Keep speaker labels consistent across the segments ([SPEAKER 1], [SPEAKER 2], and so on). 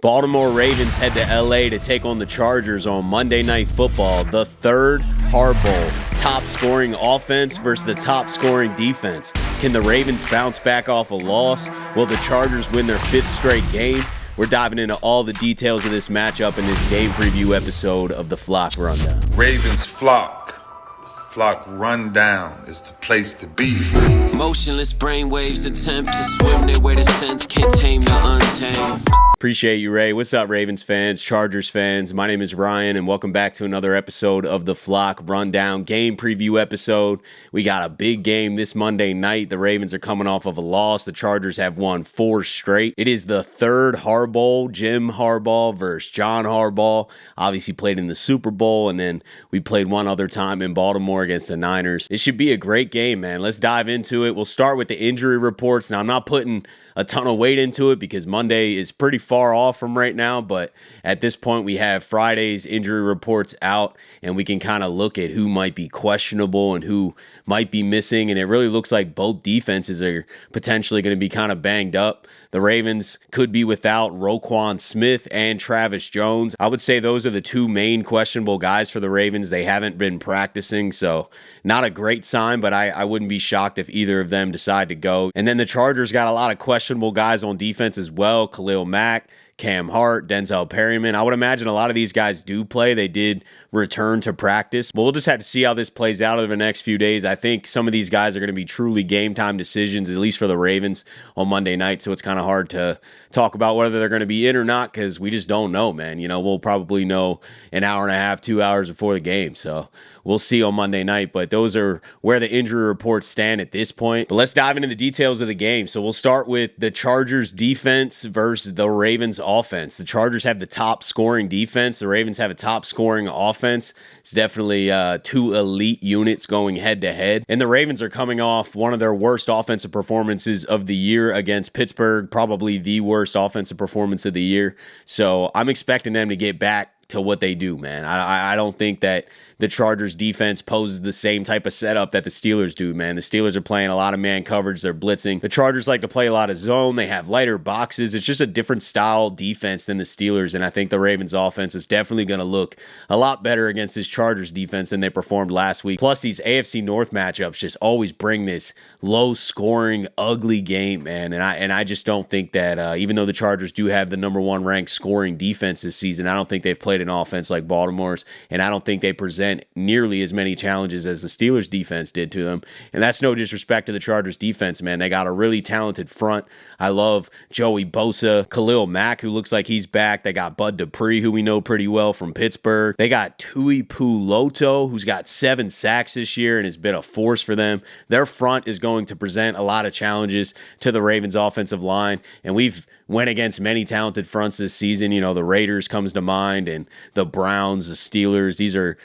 [SPEAKER 1] Baltimore Ravens head to LA to take on the Chargers on Monday Night Football, the third Harbowl. Top scoring offense versus the top scoring defense. Can the Ravens bounce back off a loss? Will the Chargers win their fifth straight game? We're diving into all the details of this matchup in this game preview episode of the Flock Rundown.
[SPEAKER 2] Ravens Flock. The Flock Rundown is the place to be.
[SPEAKER 3] Motionless brainwaves attempt to swim their way to sense, can't tame the untamed.
[SPEAKER 1] Appreciate you, Ray. What's up, Ravens fans, Chargers fans? My name is Ryan, and welcome back to another episode of the Flock Rundown game preview episode. We got a big game this Monday night. The Ravens are coming off of a loss. The Chargers have won 4 straight. It is the third Harbowl, Jim Harbaugh versus John Harbaugh. Obviously played in the Super Bowl, and then we played one other time in Baltimore against the Niners. It should be a great game, man. Let's dive into it. We'll start with the injury reports. Now, I'm not putting a ton of weight into it because Monday is pretty far off from right now, but at this point we have Friday's injury reports out and we can kind of look at who might be questionable and who might be missing, and it really looks like both defenses are potentially going to be kind of banged up. The Ravens could be without Roquan Smith and Travis Jones. I would say those are the two main questionable guys for the Ravens. They haven't been practicing, so not a great sign, but I wouldn't be shocked if either of them decide to go. And then the Chargers got a lot of questionable guys on defense as well. Khalil Mack, Cam Hart, Denzel Perryman. I would imagine a lot of these guys do play. They did return to practice. But we'll just have to see how this plays out over the next few days. I think some of these guys are going to be truly game time decisions, at least for the Ravens on Monday night. So it's kind of hard to talk about whether they're going to be in or not because we just don't know, man. You know, we'll probably know an hour and a half, 2 hours before the game. So we'll see on Monday night. But those are where the injury reports stand at this point. But let's dive into the details of the game. So we'll start with the Chargers defense versus the Ravens offense. The Chargers have the top scoring defense. The Ravens have a top scoring offense. It's definitely two elite units going head to head. And the Ravens are coming off one of their worst offensive performances of the year against Pittsburgh, probably the worst offensive performance of the year. So I'm expecting them to get back to what they do, man. I don't think that the Chargers defense poses the same type of setup that the Steelers do, man. The Steelers are playing a lot of man coverage. They're blitzing. The Chargers like to play a lot of zone. They have lighter boxes. It's just a different style defense than the Steelers, and I think the Ravens offense is definitely going to look a lot better against this Chargers defense than they performed last week. Plus, these AFC North matchups just always bring this low-scoring, ugly game, man, and I just don't think that even though the Chargers do have the number 1 ranked scoring defense this season, I don't think they've played an offense like Baltimore's, and I don't think they present nearly as many challenges as the Steelers defense did to them. And that's no disrespect to the Chargers defense, man. They got a really talented front. I love Joey Bosa, Khalil Mack, who looks like he's back. They got Bud Dupree, who we know pretty well from Pittsburgh. They got Tui Puloto, who's got 7 sacks this year and has been a force for them. Their front is going to present a lot of challenges to the Ravens offensive line, and we've went against many talented fronts this season. You know, the Raiders comes to mind, and the Browns, the Steelers. These are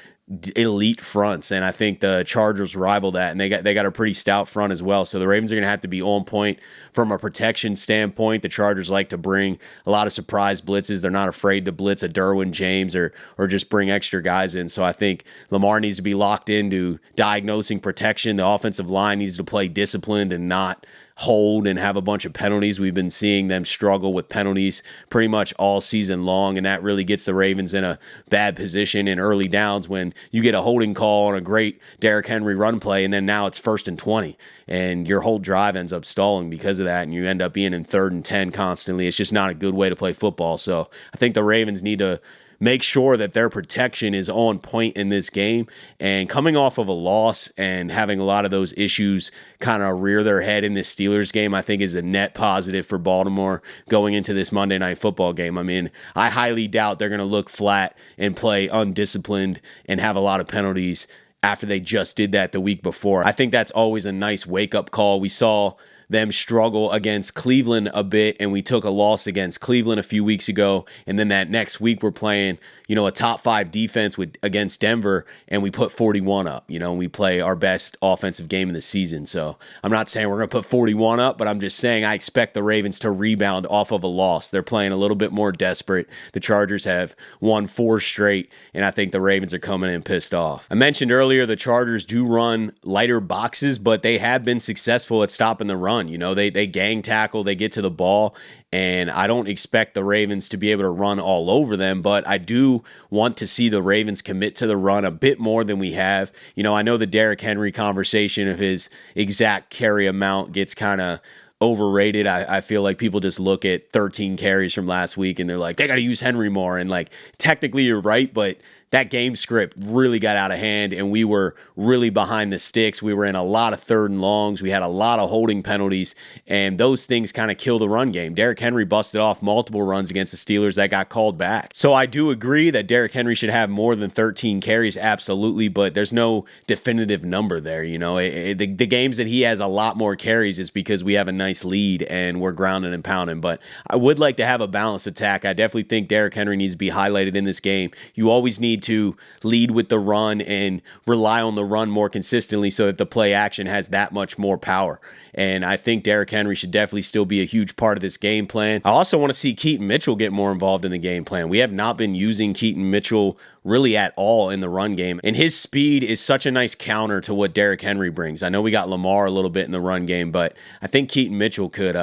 [SPEAKER 1] elite fronts, and I think the Chargers rival that, and they got a pretty stout front as well. So the Ravens are going to have to be on point from a protection standpoint. The Chargers like to bring a lot of surprise blitzes. They're not afraid to blitz a Derwin James or just bring extra guys in. So I think Lamar needs to be locked into diagnosing protection. The offensive line needs to play disciplined and not hold and have a bunch of penalties. We've been seeing them struggle with penalties pretty much all season long, and that really gets the Ravens in a bad position in early downs when you get a holding call on a great Derrick Henry run play, and then now it's 1st and 20, and your whole drive ends up stalling because of that, and you end up being in 3rd and 10 constantly. It's just not a good way to play football. So I think the Ravens need to make sure that their protection is on point in this game. And coming off of a loss and having a lot of those issues kind of rear their head in this Steelers game, I think is a net positive for Baltimore going into this Monday Night Football game. I mean, I highly doubt they're going to look flat and play undisciplined and have a lot of penalties after they just did that the week before. I think that's always a nice wake-up call. We saw them struggle against Cleveland a bit, and we took a loss against Cleveland a few weeks ago, and then that next week we're playing, you know, a top 5 defense against Denver, and we put 41 up, you know, and we play our best offensive game of the season. So I'm not saying we're going to put 41 up, but I'm just saying I expect the Ravens to rebound off of a loss. They're playing a little bit more desperate. The Chargers have won 4 straight, and I think the Ravens are coming in pissed off. I mentioned earlier the Chargers do run lighter boxes, but they have been successful at stopping the run. run. You know, they gang tackle, they get to the ball, and I don't expect the Ravens to be able to run all over them, but I do want to see the Ravens commit to the run a bit more than we have. You know, I know the Derrick Henry conversation of his exact carry amount gets kind of overrated. I feel like people just look at 13 carries from last week and they're like, they got to use Henry more. And like, technically you're right, but that game script really got out of hand and we were really behind the sticks. We were in a lot of 3rd and longs. We had a lot of holding penalties, and those things kind of kill the run game. Derrick Henry busted off multiple runs against the Steelers that got called back. So I do agree that Derrick Henry should have more than 13 carries, absolutely, but there's no definitive number there. You know, the games that he has a lot more carries is because we have a nice lead and we're grounding and pounding. But I would like to have a balanced attack. I definitely think Derrick Henry needs to be highlighted in this game. You always need to lead with the run and rely on the run more consistently so that the play action has that much more power. And I think Derrick Henry should definitely still be a huge part of this game plan. I also want to see Keaton Mitchell get more involved in the game plan. We have not been using Keaton Mitchell really at all in the run game. And his speed is such a nice counter to what Derrick Henry brings. I know we got Lamar a little bit in the run game, but I think Keaton Mitchell could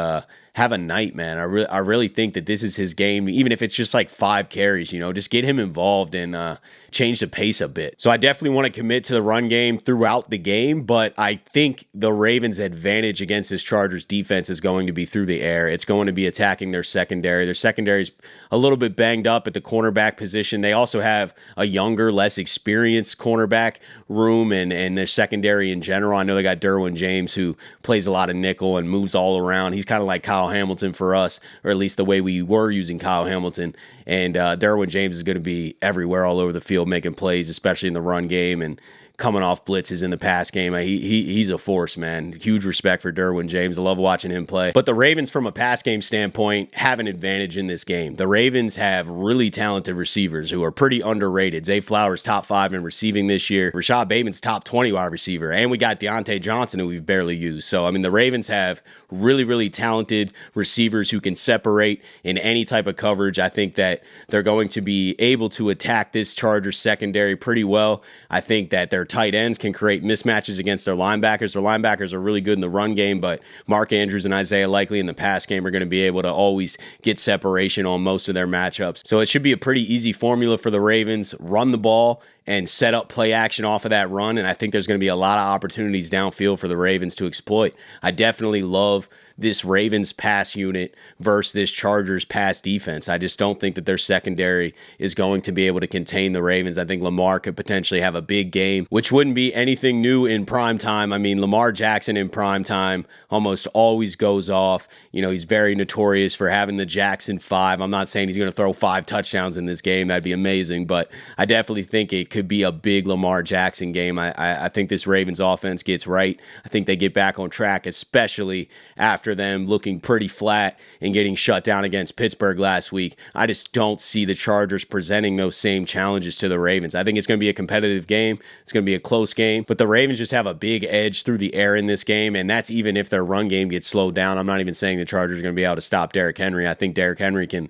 [SPEAKER 1] have a night, man. I really think that this is his game, even if it's just like 5 carries, you know, just get him involved and change the pace a bit. So I definitely want to commit to the run game throughout the game, but I think the Ravens' advantage against this Chargers defense is going to be through the air. It's going to be attacking their secondary. Their secondary is a little bit banged up at the cornerback position. They also have a younger, less experienced cornerback room and their secondary in general. I know they got Derwin James, who plays a lot of nickel and moves all around. He's kind of like Kyle Hamilton for us, or at least the way we were using Kyle Hamilton. And Derwin James is going to be everywhere, all over the field, making plays, especially in the run game and coming off blitzes in the pass game. He's a force, man. Huge respect for Derwin James. I love watching him play. But the Ravens, from a pass game standpoint, have an advantage in this game. The Ravens have really talented receivers who are pretty underrated. Zay Flowers, top 5 in receiving this year. Rashad Bateman's top 20 wide receiver. And we got Deontay Johnson, who we've barely used. So, I mean, the Ravens have really, really talented receivers who can separate in any type of coverage. I think that they're going to be able to attack this Chargers secondary pretty well. I think that their tight ends can create mismatches against their linebackers. Their linebackers are really good in the run game, but Mark Andrews and Isaiah Likely in the pass game are going to be able to always get separation on most of their matchups. So it should be a pretty easy formula for the Ravens. Run the ball and set up play action off of that run, and I think there's going to be a lot of opportunities downfield for the Ravens to exploit. I definitely love this Ravens pass unit versus this Chargers pass defense. I just don't think that their secondary is going to be able to contain the Ravens. I think Lamar could potentially have a big game, which wouldn't be anything new in prime time. I mean, Lamar Jackson in prime time almost always goes off. You know, he's very notorious for having the Jackson 5. I'm not saying he's going to throw 5 touchdowns in this game. That'd be amazing, but I definitely think it could be a big Lamar Jackson game. I think this Ravens offense gets right. I think they get back on track, especially after them looking pretty flat and getting shut down against Pittsburgh last week. I just don't see the Chargers presenting those same challenges to the Ravens. I think it's going to be a competitive game. It's going to be a close game, but the Ravens just have a big edge through the air in this game, and that's even if their run game gets slowed down. I'm not even saying the Chargers are going to be able to stop Derrick Henry. I think Derrick Henry can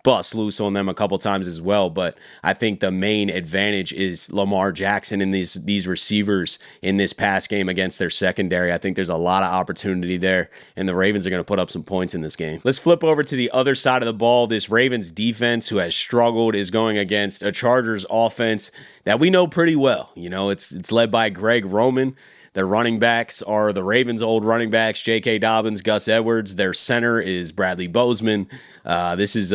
[SPEAKER 1] bust loose on them a couple times as well, but I think the main advantage is Lamar Jackson and these receivers in this pass game against their secondary. I think there's a lot of opportunity there, and the Ravens are going to put up some points in this game. Let's flip over to the other side of the ball. This Ravens defense, who has struggled, is going against a Chargers offense that we know pretty well. You know, it's led by Greg Roman. Their running backs are the Ravens' old running backs, J.K. Dobbins, Gus Edwards. Their center is Bradley Bozeman. This is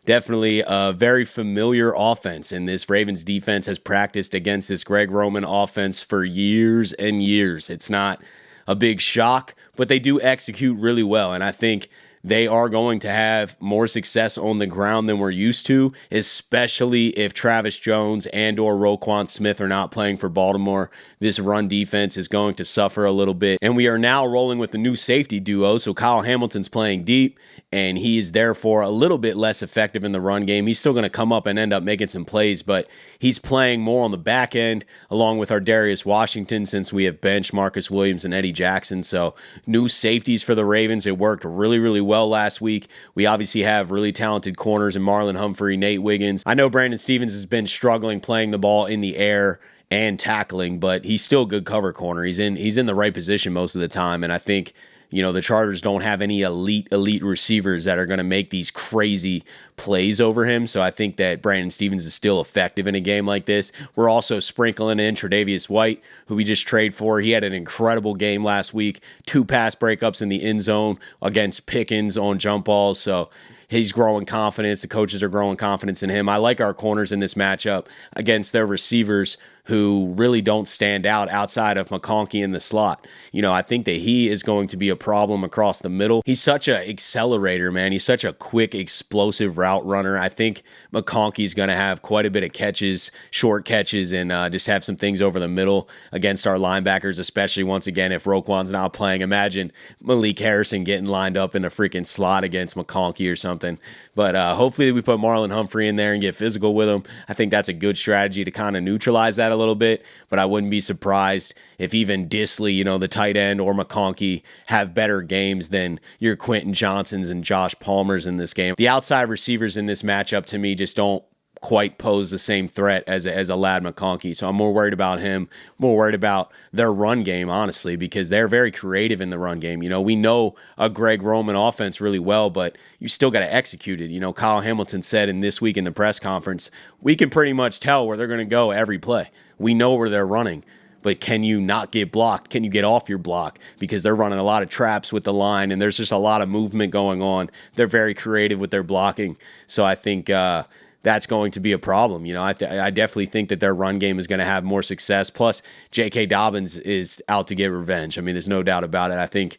[SPEAKER 1] definitely a very familiar offense, and this Ravens defense has practiced against this Greg Roman offense for years and years. It's not a big shock, but they do execute really well, and I think they are going to have more success on the ground than we're used to, especially if Travis Jones and or Roquan Smith are not playing for Baltimore. This run defense is going to suffer a little bit. And we are now rolling with the new safety duo. So Kyle Hamilton's playing deep, and he is therefore a little bit less effective in the run game. He's still going to come up and end up making some plays, but he's playing more on the back end along with our Darius Washington, since we have benched Marcus Williams and Eddie Jackson. So new safeties for the Ravens. It worked really, really well last week. We obviously have really talented corners in Marlon Humphrey, Nate Wiggins. I know Brandon Stevens has been struggling playing the ball in the air and tackling, but he's still a good cover corner. He's in the right position most of the time, and I think the Chargers don't have any elite receivers that are going to make these crazy plays over him. So I think that Brandon Stevens is still effective in a game like this. We're also sprinkling in Tre'Davious White, who we just traded for. He had an incredible game last week, 2 pass breakups in the end zone against Pickens on jump balls. So he's growing confidence. The coaches are growing confidence in him. I like our corners in this matchup against their receivers who really don't stand out outside of McConkey in the slot. I think that he is going to be a problem across the middle. He's such an accelerator, man. He's such a quick, explosive route runner. I think McConkey's going to have quite a bit of catches, short catches, and just have some things over the middle against our linebackers, especially once again if Roquan's not playing. Imagine Malik Harrison getting lined up in a freaking slot against McConkey or something. But hopefully we put Marlon Humphrey in there and get physical with him. I think that's a good strategy to kind of neutralize that a little bit, but I wouldn't be surprised if even Disley, the tight end, or McConkey have better games than your Quentin Johnsons and Josh Palmers in this game. The outside receivers in this matchup to me just don't quite pose the same threat as a Ladd McConkey. So I'm more worried about him, more worried about their run game, honestly, because they're very creative in the run game. We know a Greg Roman offense really well, but you still got to execute it. Kyle Hamilton said in this week in the press conference, we can pretty much tell where they're going to go every play. We know where they're running. But can you not get blocked? Can you get off your block? Because they're running a lot of traps with the line, and there's just a lot of movement going on. They're very creative with their blocking. So I think that's going to be a problem. I definitely think that their run game is going to have more success. Plus, J.K. Dobbins is out to get revenge. There's no doubt about it. I think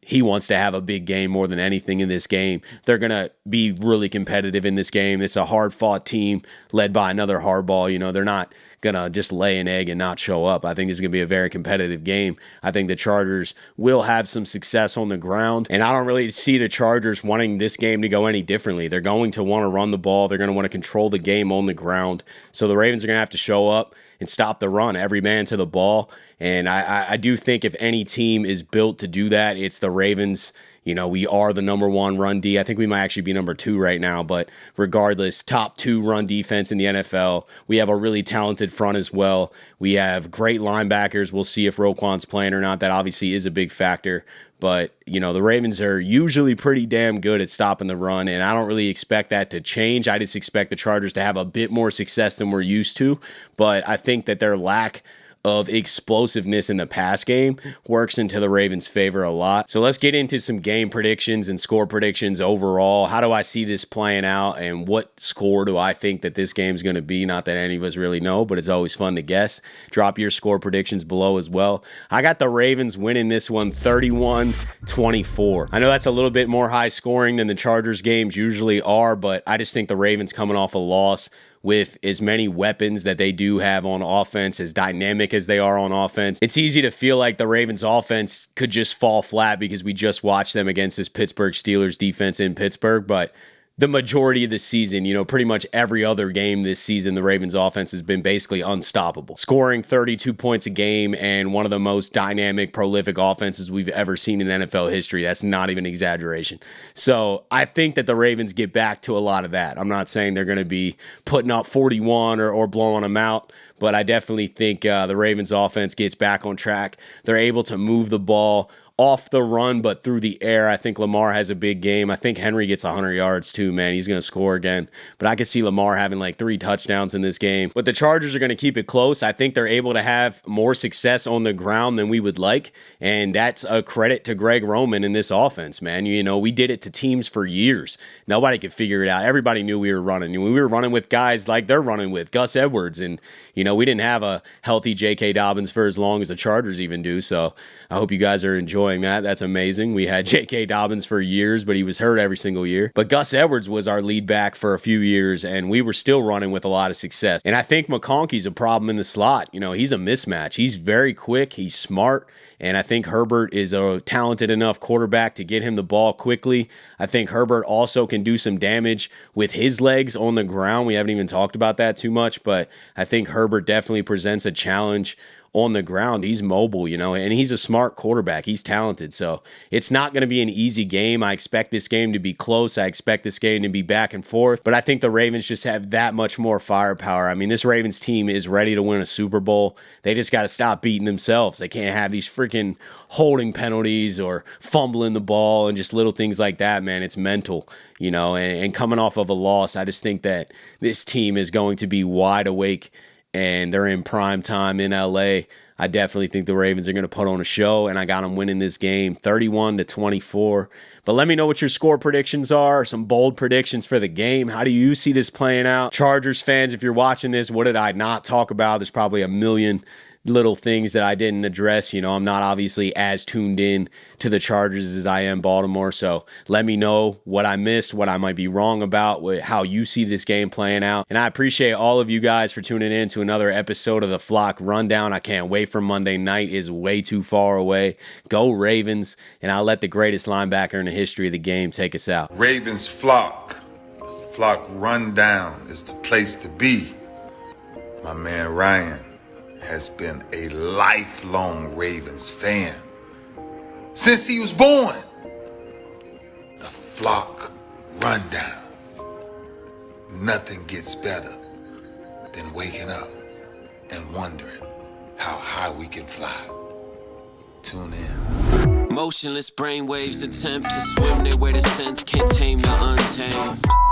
[SPEAKER 1] he wants to have a big game more than anything in this game. They're going to be really competitive in this game. It's a hard-fought team led by another Harbaugh. They're not going to just lay an egg and not show up. I think it's going to be a very competitive game. I think the Chargers will have some success on the ground, and I don't really see the Chargers wanting this game to go any differently. They're going to want to run the ball. They're going to want to control the game on the ground. So the Ravens are going to have to show up and stop the run, every man to the ball. And I do think if any team is built to do that, it's the Ravens. We are the number 1 run D. I think we might actually be number 2 right now, but regardless, top 2 run defense in the NFL. We have a really talented front as well. We have great linebackers. We'll see if Roquan's playing or not. That obviously is a big factor. But, the Ravens are usually pretty damn good at stopping the run, and I don't really expect that to change. I just expect the Chargers to have a bit more success than we're used to. But I think that their lack of explosiveness in the pass game works into the Ravens' favor a lot. So let's get into some game predictions and score predictions overall. How do I see this playing out, and what score do I think that this game's going to be? Not that any of us really know, but it's always fun to guess. Drop your score predictions below as well. I got the Ravens winning this one 31-24. I know that's a little bit more high scoring than the Chargers games usually are, but I just think the Ravens coming off a loss with as many weapons that they do have on offense, as dynamic as they are on offense, it's easy to feel like the Ravens offense could just fall flat because we just watched them against this Pittsburgh Steelers defense in Pittsburgh. But the majority of the season, pretty much every other game this season, the Ravens offense has been basically unstoppable, scoring 32 points a game and one of the most dynamic, prolific offenses we've ever seen in NFL history. That's not even an exaggeration. So I think that the Ravens get back to a lot of that. I'm not saying they're going to be putting up 41 or blowing them out, but I definitely think the Ravens offense gets back on track. They're able to move the ball off the run, but through the air. I think Lamar has a big game. I think Henry gets 100 yards too, man. He's going to score again. But I can see Lamar having like 3 touchdowns in this game. But the Chargers are going to keep it close. I think they're able to have more success on the ground than we would like. And that's a credit to Greg Roman in this offense, man. We did it to teams for years. Nobody could figure it out. Everybody knew we were running. We were running with guys like they're running with, Gus Edwards. And, we didn't have a healthy J.K. Dobbins for as long as the Chargers even do. So I hope you guys are enjoying that. That's amazing. We had J.K. Dobbins for years, but he was hurt every single year. But Gus Edwards was our lead back for a few years, and we were still running with a lot of success. And I think McConkey's a problem in the slot. He's a mismatch. He's very quick. He's smart. And I think Herbert is a talented enough quarterback to get him the ball quickly. I think Herbert also can do some damage with his legs on the ground. We haven't even talked about that too much, but I think Herbert definitely presents a challenge on the ground. He's mobile, and he's a smart quarterback. He's talented. So it's not going to be an easy game. I expect this game to be close. I expect this game to be back and forth. But I think the Ravens just have that much more firepower. I mean, this Ravens team is ready to win a Super Bowl. They just got to stop beating themselves. They can't have these freaking holding penalties or fumbling the ball and just little things like that, man. It's mental, and coming off of a loss, I just think that this team is going to be wide awake and they're in prime time in LA. I definitely think the Ravens are going to put on a show, and I got them winning this game 31-24. But let me know what your score predictions are, some bold predictions for the game. How do you see this playing out? Chargers fans, if you're watching this, what did I not talk about? There's probably a million little things that I didn't address. I'm not obviously as tuned in to the Chargers as I am Baltimore. So let me know what I missed, what I might be wrong about, how you see this game playing out. And I appreciate all of you guys for tuning in to another episode of the Flock Rundown. I can't wait for Monday night. Is way too far away. Go Ravens. And I'll let the greatest linebacker in the history of the game take us out.
[SPEAKER 2] Ravens Flock. The Flock Rundown is the place to be. My man Ryan has been a lifelong Ravens fan since he was born. The Flock Rundown. Nothing gets better than waking up and wondering how high we can fly. Tune in.
[SPEAKER 3] Motionless brainwaves attempt to swim their way to sense, can't tame the untamed.